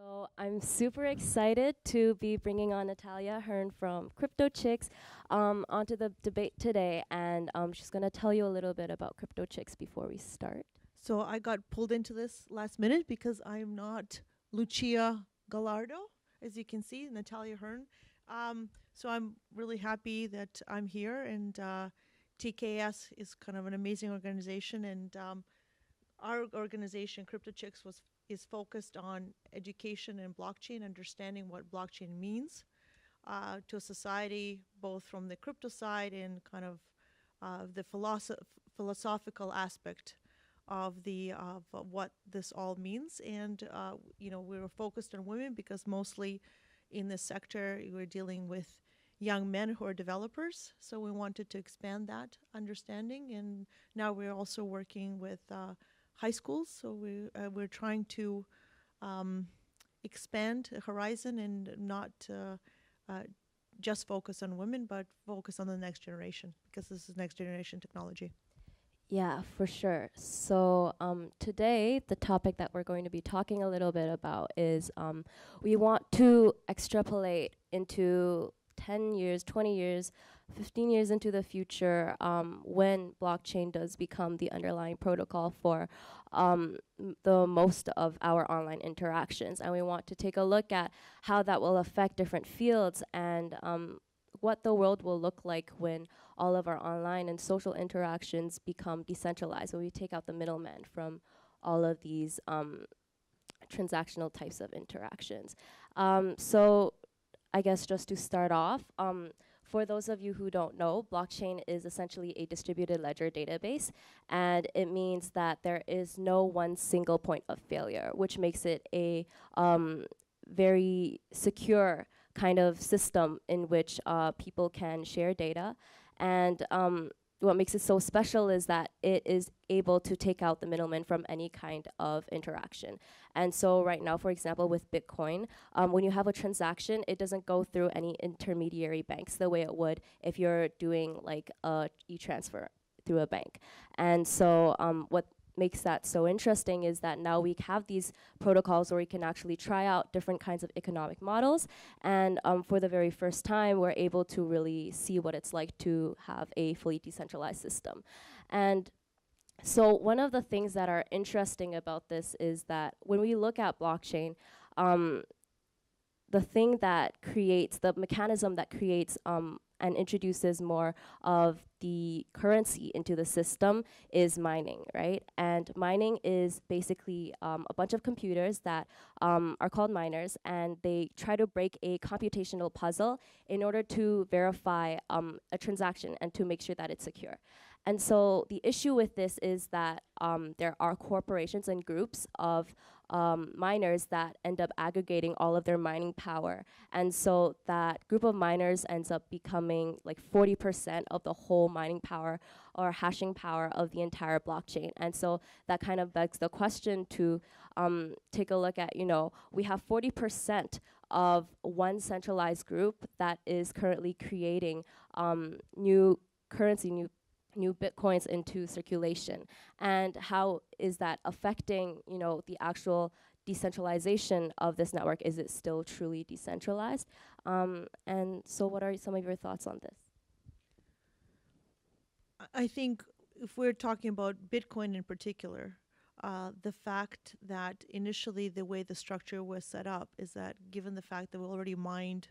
So I'm super excited to be bringing on Natalia Hearn from Crypto Chicks onto the debate today, and she's going to tell you a little bit about Crypto Chicks before we start. So I got pulled into this last minute because I'm not Lucia Gallardo, as you can see, Natalia Hearn. So I'm really happy that I'm here, and TKS is kind of an amazing organization, and our organization, Crypto Chicks, is focused on education and blockchain, understanding what blockchain means to a society, both from the crypto side and kind of the philosophical aspect of what this all means. And we were focused on women because mostly in this sector we're dealing with young men who are developers. So we wanted to expand that understanding, and now we're also working with high schools. So we're trying to expand the horizon and not just focus on women, but focus on the next generation, because this is next generation technology. Yeah, for sure. So today, the topic that we're going to be talking a little bit about is we want to extrapolate into 10 years, 20 years, 15 years into the future when blockchain does become the underlying protocol for the most of our online interactions. And we want to take a look at how that will affect different fields and what the world will look like when all of our online and social interactions become decentralized, when we take out the middleman from all of these transactional types of interactions. So I guess just to start off, for those of you who don't know, blockchain is essentially a distributed ledger database, and it means that there is no one single point of failure, which makes it a very secure kind of system in which people can share data. And what makes it so special is that it is able to take out the middleman from any kind of interaction. And so right now, for example, with Bitcoin, when you have a transaction, it doesn't go through any intermediary banks the way it would if you're doing like a e-transfer through a bank. And so what makes that so interesting is that now we have these protocols where we can actually try out different kinds of economic models, and for the very first time we're able to really see what it's like to have a fully decentralized system. And so one of the things that are interesting about this is that when we look at blockchain, the thing that creates, the mechanism that creates and introduces more of the currency into the system is mining, right? And mining is basically a bunch of computers that are called miners, and they try to break a computational puzzle in order to verify a transaction and to make sure that it's secure. And so the issue with this is that there are corporations and groups of miners that end up aggregating all of their mining power. And so that group of miners ends up becoming like 40% of the whole mining power or hashing power of the entire blockchain. And so that kind of begs the question to take a look at, we have 40% of one centralized group that is currently creating new currency, new bitcoins into circulation, and how is that affecting the actual decentralization of this network? Is it still truly decentralized? And so what are some of your thoughts on this? I think if we're talking about Bitcoin in particular, the fact that initially the way the structure was set up is that, given the fact that we already mined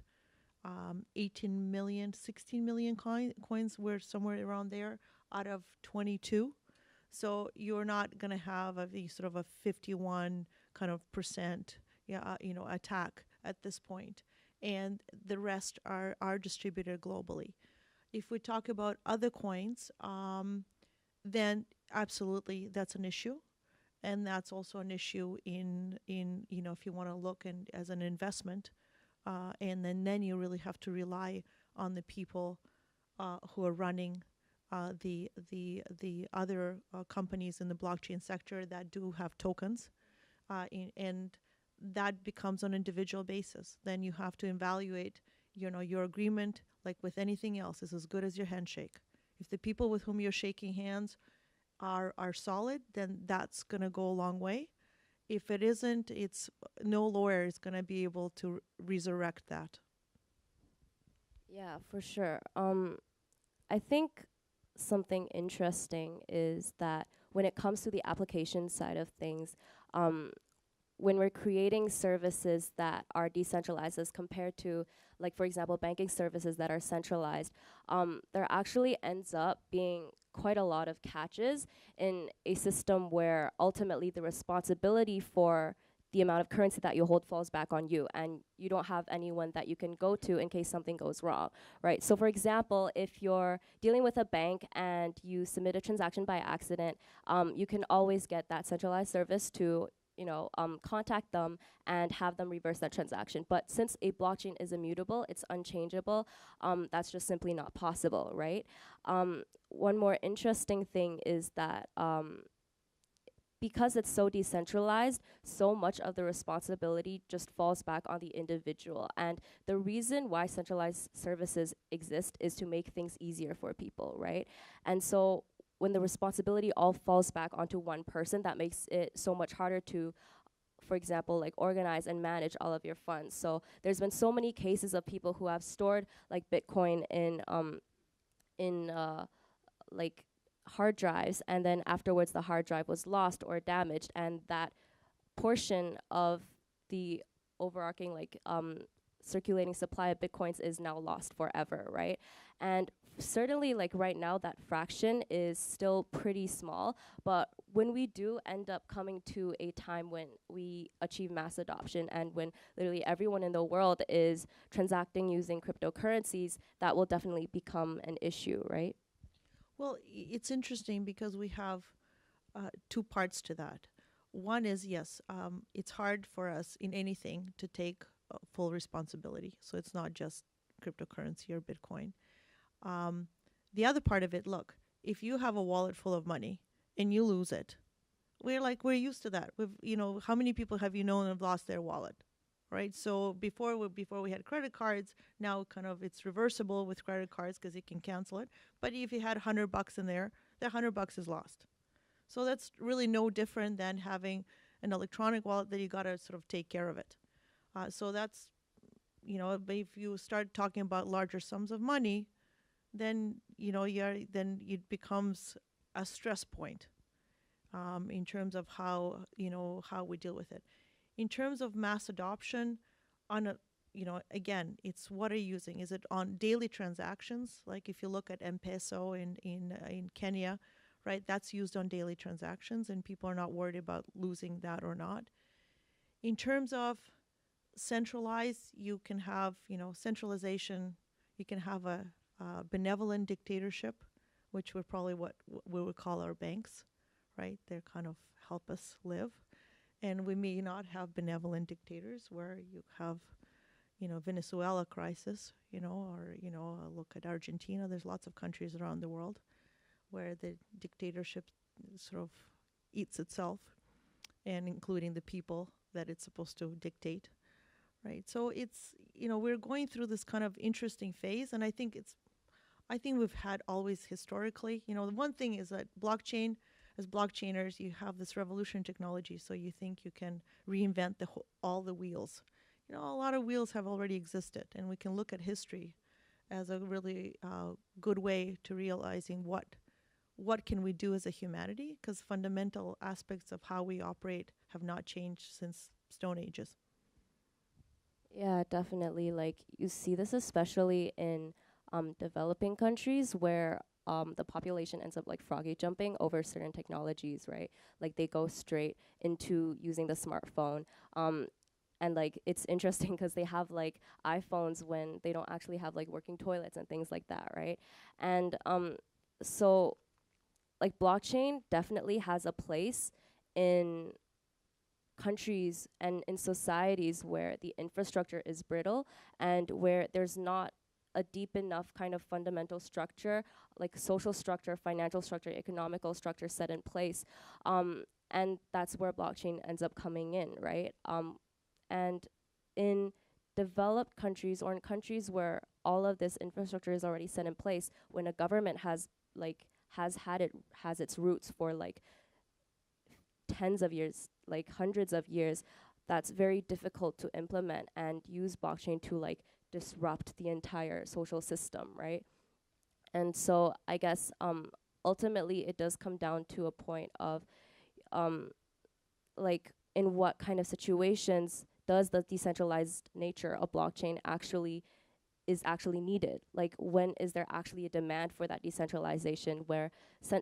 18 million, 16 million coins, we're somewhere around there out of 22. So you're not going to have a sort of a 51 kind of percent attack at this point. And the rest are distributed globally. If we talk about other coins, then absolutely that's an issue. And that's also an issue in if you want to look as an investment, and then you really have to rely on the people who are running the other companies in the blockchain sector that do have tokens, and that becomes on an individual basis. Then you have to evaluate, your agreement, like with anything else, is as good as your handshake. If the people with whom you're shaking hands are solid, then that's going to go a long way. If it isn't, it's no lawyer is going to be able to resurrect that. Yeah, for sure. I think something interesting is that when it comes to the application side of things, um, when we're creating services that are decentralized as compared to, like, for example, banking services that are centralized, there actually ends up being quite a lot of catches in a system where ultimately the responsibility for the amount of currency that you hold falls back on you, and you don't have anyone that you can go to in case something goes wrong, right? So, for example, if you're dealing with a bank and you submit a transaction by accident, you can always get that centralized service to contact them and have them reverse that transaction. But since a blockchain is immutable, it's unchangeable, that's just simply not possible, right? One more interesting thing is that because it's so decentralized, so much of the responsibility just falls back on the individual. And the reason why centralized services exist is to make things easier for people, right? And so when the responsibility all falls back onto one person, that makes it so much harder to, for example, like organize and manage all of your funds. So there's been so many cases of people who have stored like Bitcoin in like hard drives, and then afterwards the hard drive was lost or damaged, and that portion of the overarching circulating supply of bitcoins is now lost forever, right? And certainly like right now that fraction is still pretty small, but when we do end up coming to a time when we achieve mass adoption and when literally everyone in the world is transacting using cryptocurrencies, that will definitely become an issue, right? Well, it's interesting because we have two parts to that. One is yes, it's hard for us in anything to take full responsibility. So it's not just cryptocurrency or Bitcoin. Um, the other part of it, look, if you have a wallet full of money and you lose it, we're used to that. How many people have you known have lost their wallet, right? So before we had credit cards, now kind of it's reversible with credit cards because you can cancel it. But if you had $100 in there, that $100 is lost. So that's really no different than having an electronic wallet that you got to sort of take care of it. So that's, but if you start talking about larger sums of money, then, then it becomes a stress point in terms of how we deal with it. In terms of mass adoption, on a, again, it's what are you using? Is it on daily transactions? Like if you look at M-Peso in Kenya, right? That's used on daily transactions, and people are not worried about losing that or not. In terms of centralized, you can have, centralization. You can have a benevolent dictatorship, which would probably what we would call our banks, right? They're kind of help us live. And we may not have benevolent dictators where you have, Venezuela crisis, or, look at Argentina. There's lots of countries around the world where the dictatorship sort of eats itself, and including the people that it's supposed to dictate, right? So it's, we're going through this kind of interesting phase, and I think we've had always historically, the one thing is that blockchain, as blockchainers, you have this revolution in technology, so you think you can reinvent all the wheels. A lot of wheels have already existed, and we can look at history as a really good way to realizing what can we do as a humanity, because fundamental aspects of how we operate have not changed since Stone Ages. Yeah, definitely. Like you see this especially in developing countries where the population ends up like froggy jumping over certain technologies, right? Like they go straight into using the smartphone. And like it's interesting because they have like iPhones when they don't actually have like working toilets and things like that, right? And so like blockchain definitely has a place in countries and in societies where the infrastructure is brittle and where there's not a deep enough kind of fundamental structure, like social structure, financial structure, economical structure set in place. And that's where blockchain ends up coming in, right? And in developed countries or in countries where all of this infrastructure is already set in place, when a government has its roots for like tens of years, like hundreds of years, that's very difficult to implement and use blockchain to like disrupt the entire social system, right? And so I guess ultimately it does come down to a point of um, like in what kind of situations does the decentralized nature of blockchain actually is actually needed? Like when is there actually a demand for that decentralization where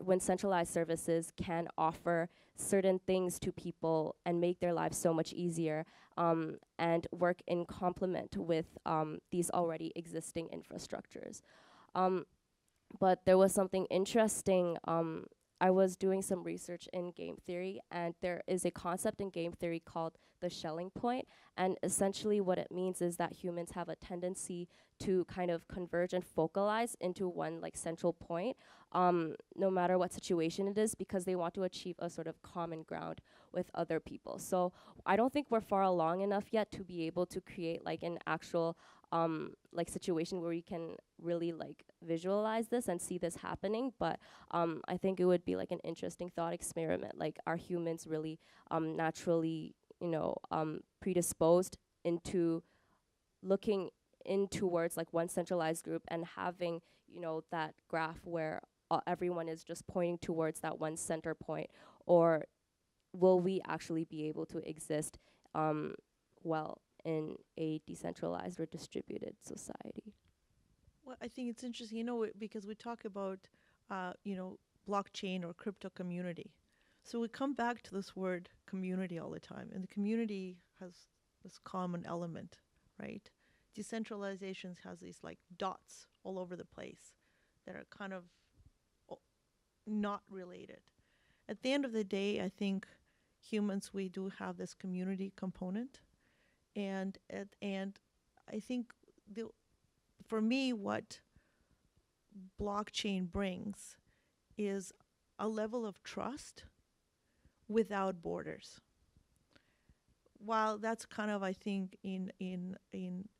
when centralized services can offer certain things to people and make their lives so much easier, and work in complement with these already existing infrastructures. Um, but there was something interesting. I was doing some research in game theory, and there is a concept in game theory called the Schelling point. And essentially, what it means is that humans have a tendency to kind of converge and focalize into one like central point, no matter what situation it is, because they want to achieve a sort of common ground with other people. So I don't think we're far along enough yet to be able to create like an actual like situation where we can really like visualize this and see this happening. But I think it would be like an interesting thought experiment. Like, are humans really naturally, predisposed into looking in towards like one centralized group and having, that graph where everyone is just pointing towards that one center point, or will we actually be able to exist um, well in a decentralized or distributed society? Well, I think it's interesting, because we talk about, blockchain or crypto community. So we come back to this word community all the time, and the community has this common element, right? Decentralization has these like dots all over the place that are kind of not related. At the end of the day, I think humans, we do have this community component, and I think the for me, what blockchain brings is a level of trust without borders. While that's kind of, I think, in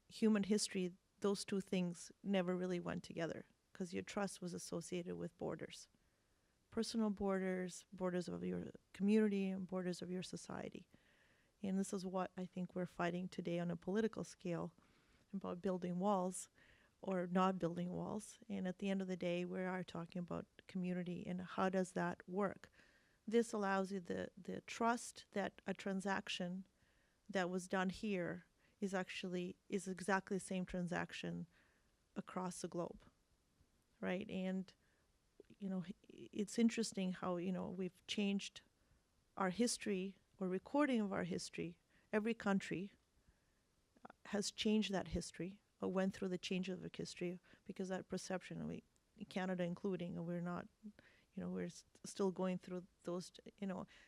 human history, those two things never really went together because your trust was associated with borders, personal borders, borders of your community, and borders of your society. And this is what I think we're fighting today on a political scale about building walls or not building walls. And at the end of the day, we are talking about community and how does that work. This allows you the trust that a transaction that was done here is exactly the same transaction across the globe, right? And it's interesting how we've changed our history or recording of our history. Every country has changed that history or went through the change of the history because that perception, Canada including, and we're not, we're still going through those,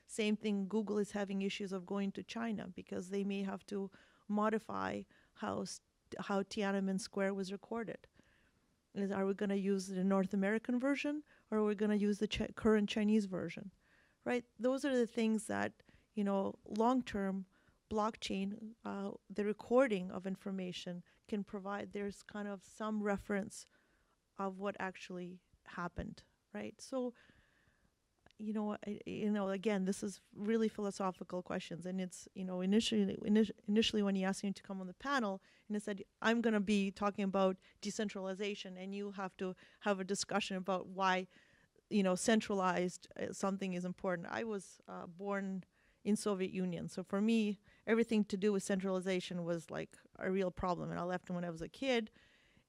same thing. Google is having issues of going to China because they may have to modify how Tiananmen Square was recorded. Are we going to use the North American version or are we going to use the current Chinese version? Right? Those are the things that, long term blockchain, the recording of information can provide. There's kind of some reference of what actually happened, right? So, again, this is really philosophical questions, and it's, initially when you asked me to come on the panel, and I said I'm going to be talking about decentralization, and you have to have a discussion about why, centralized something is important. I was born in Soviet Union, so for me, everything to do with centralization was like a real problem, and I left when I was a kid,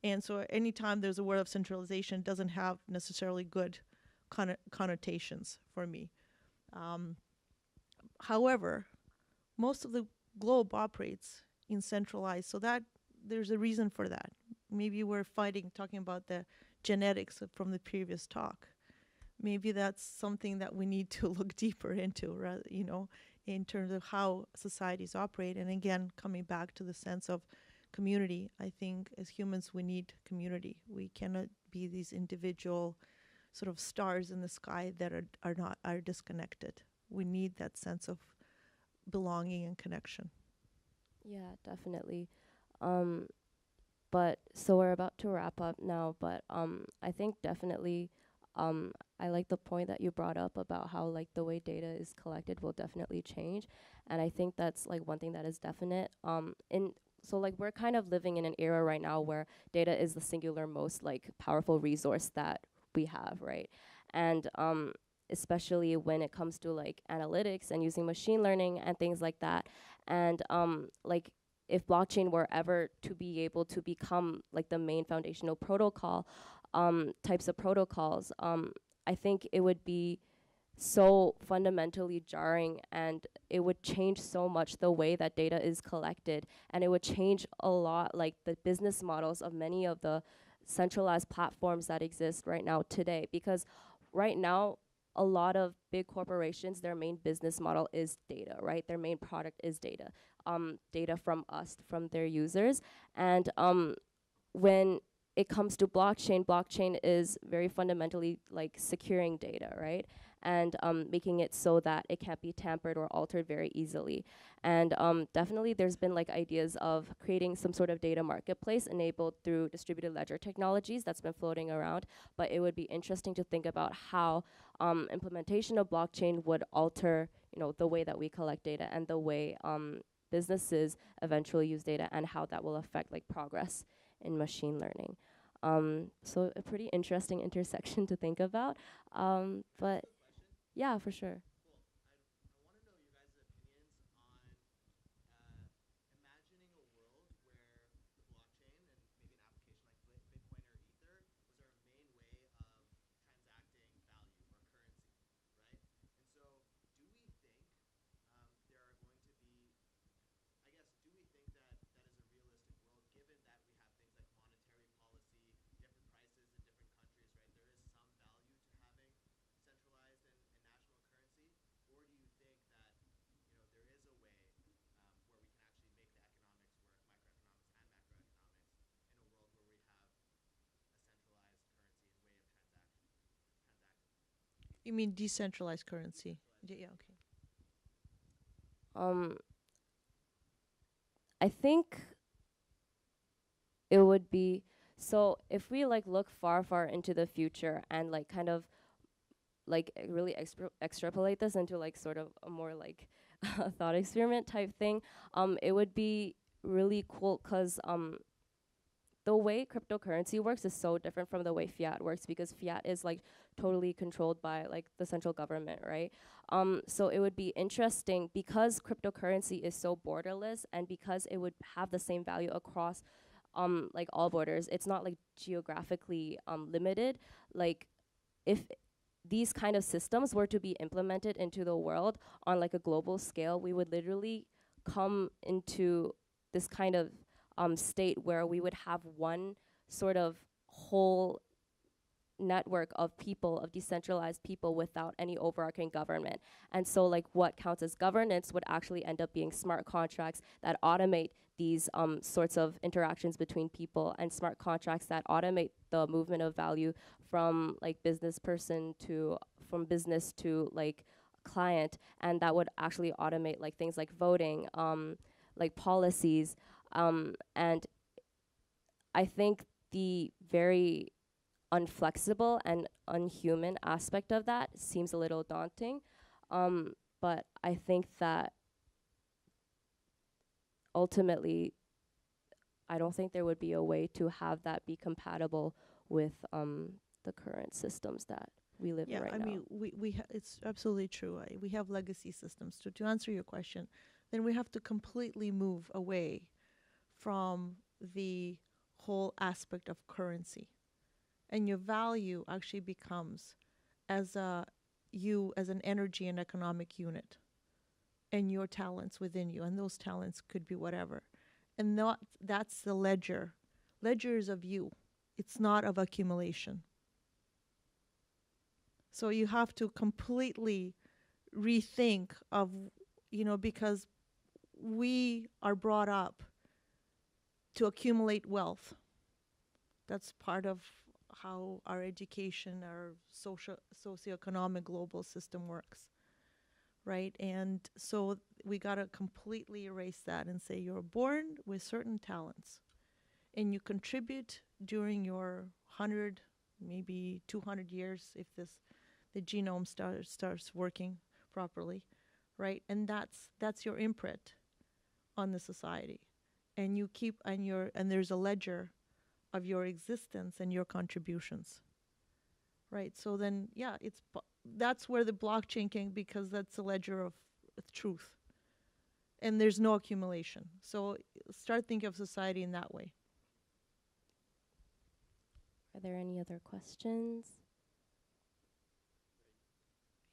and so anytime there's a word of centralization, it doesn't have necessarily good connotations for me. Um, However, most of the globe operates in centralized, so that there's a reason for that. Maybe we're talking about the genetics from the previous talk. Maybe that's something that we need to look deeper into, in terms of how societies operate. And again, coming back to the sense of community, I think as humans we need community. We cannot be these individual sort of stars in the sky that are disconnected. We need that sense of belonging and connection. Yeah, definitely. Um, but so we're about to wrap up now, but I think definitely Um, I like the point that you brought up about how like the way data is collected will definitely change, and I think that's like one thing that is definite. In so like we're kind of living in an era right now where data is the singular most like powerful resource that we have, right? And especially when it comes to like analytics and using machine learning and things like that. And like if blockchain were ever to be able to become like the main foundational protocol, types of protocols, I think it would be so fundamentally jarring, and it would change so much the way that data is collected, and it would change a lot like the business models of many of the centralized platforms that exist right now today, because right now a lot of big corporations, their main business model is data, right? Their main product is data, data from us, from their users. And when it comes to blockchain, blockchain is very fundamentally like securing data, right? And making it so that it can't be tampered or altered very easily. And definitely there's been like ideas of creating some sort of data marketplace enabled through distributed ledger technologies that's been floating around. But it would be interesting to think about how implementation of blockchain would alter, you know, the way that we collect data and the way businesses eventually use data, and how that will affect like progress in machine learning. So a pretty interesting intersection to think about. But yeah, for sure. You mean decentralized currency? Yeah, okay. Um, I think it would be, so if we like look far, far into the future and like kind of like really extrapolate this into like sort of a more like a thought experiment type thing, it would be really cool because the way cryptocurrency works is so different from the way fiat works, because fiat is like totally controlled by like the central government, right? So it would be interesting because cryptocurrency is so borderless, and because it would have the same value across like all borders. It's not like geographically limited. Like if these kind of systems were to be implemented into the world on like a global scale, we would literally come into this kind of state where we would have one sort of whole network of people, of decentralized people without any overarching government. And so like what counts as governance would actually end up being smart contracts that automate these sorts of interactions between people, and smart contracts that automate the movement of value from like business person to, from business to like client. And that would actually automate like things like voting, like policies. And I think the very unflexible and unhuman aspect of that seems a little daunting. But I think that ultimately, I don't think there would be a way to have that be compatible with the current systems that we live in Yeah, right I now. mean, it's absolutely true. We have legacy systems. To answer your question, then we have to completely move away from the whole aspect of currency. And your value actually becomes as a you as an energy and economic unit, and your talents within you, and those talents could be whatever. And not that's the ledger. Ledger is of you. It's not of accumulation. So you have to completely rethink of, because we are brought up to accumulate wealth. That's part of how our education, our socioeconomic global system works, right? And so we got to completely erase that and say you're born with certain talents, and you contribute during your 100 maybe 200 years if the genome starts working properly, right? And that's your imprint on the society, and you keep and there's a ledger of your existence and your contributions, right? So then, yeah, that's where the blockchain can, because that's a ledger of truth, and there's no accumulation. So start thinking of society in that way. Are there any other questions?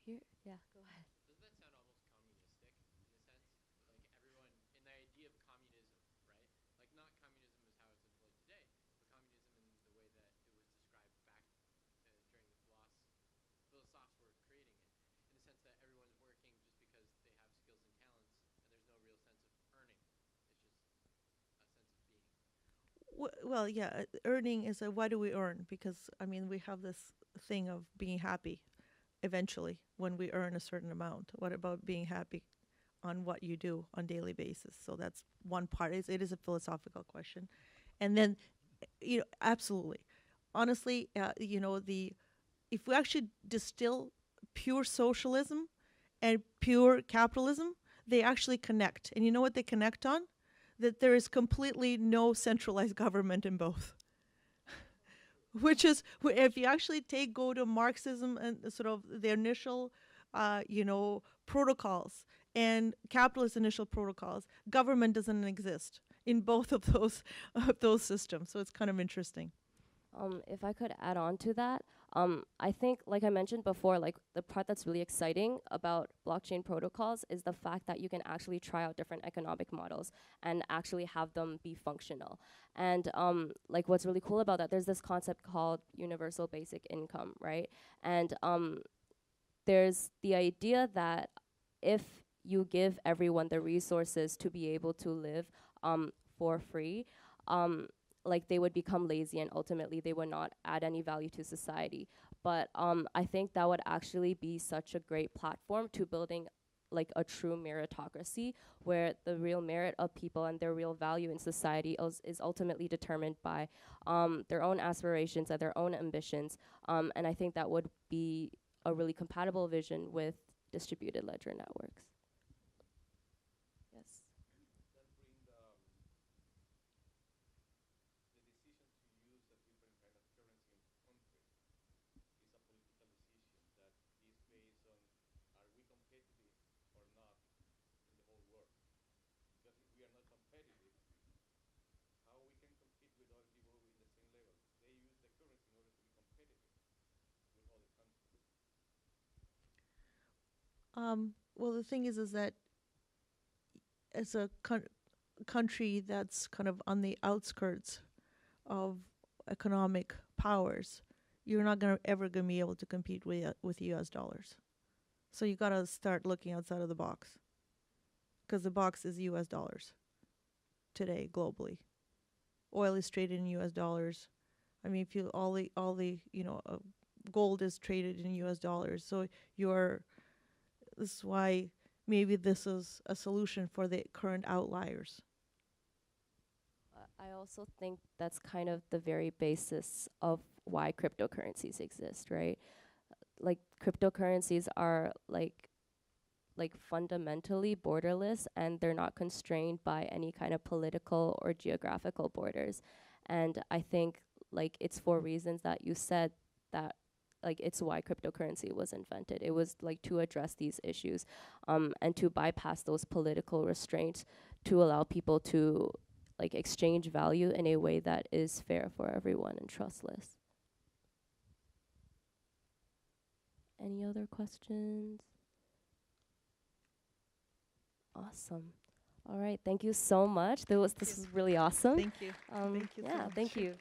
Here, yeah, go ahead. Doesn't that sound almost communistic in a sense? Like everyone in the idea of communism, right? Like not communism is how it's employed today, but communism in the way that it was described back during the philosophers were creating it, in the sense that everyone's working just because they have skills and talents, and there's no real sense of earning. It's just a sense of being. Well, yeah, earning is why do we earn? Because I mean, we have this thing of being happy eventually when we earn a certain amount. What about being happy on what you do on daily basis? So that's one part. It is a philosophical question, and then absolutely, honestly, the if we actually distill pure socialism and pure capitalism, they actually connect. And you know what they connect on? That there is completely no centralized government in both. Which is, if you actually go to Marxism and sort of the initial, protocols and capitalist initial protocols, government doesn't exist in both of those systems. So it's kind of interesting. If I could add on to that, I think, like I mentioned before, like the part that's really exciting about blockchain protocols is the fact that you can actually try out different economic models and actually have them be functional. And like what's really cool about that, there's this concept called universal basic income, right? And there's the idea that if you give everyone the resources to be able to live for free, like they would become lazy and ultimately they would not add any value to society. But I think that would actually be such a great platform to building like a true meritocracy where the real merit of people and their real value in society is ultimately determined by their own aspirations and their own ambitions. And I think that would be a really compatible vision with distributed ledger networks. Yes. Well, the thing is that as a country that's kind of on the outskirts of economic powers, you're not ever gonna be able to compete with U.S. dollars. So you gotta start looking outside of the box, because the box is U.S. dollars today globally. Oil is traded in U.S. dollars. I mean, if you all the gold is traded in U.S. dollars. So this is why maybe this is a solution for the current outliers. I also think that's kind of the very basis of why cryptocurrencies exist, right? Like cryptocurrencies are like fundamentally borderless and they're not constrained by any kind of political or geographical borders. And I think like it's for reasons that you said that like it's why cryptocurrency was invented. It was like to address these issues and to bypass those political restraints to allow people to like exchange value in a way that is fair for everyone and trustless. Any other questions? Awesome. All right. Thank you so much. This was really awesome. Thank you. Thank you so Yeah, much. thank you.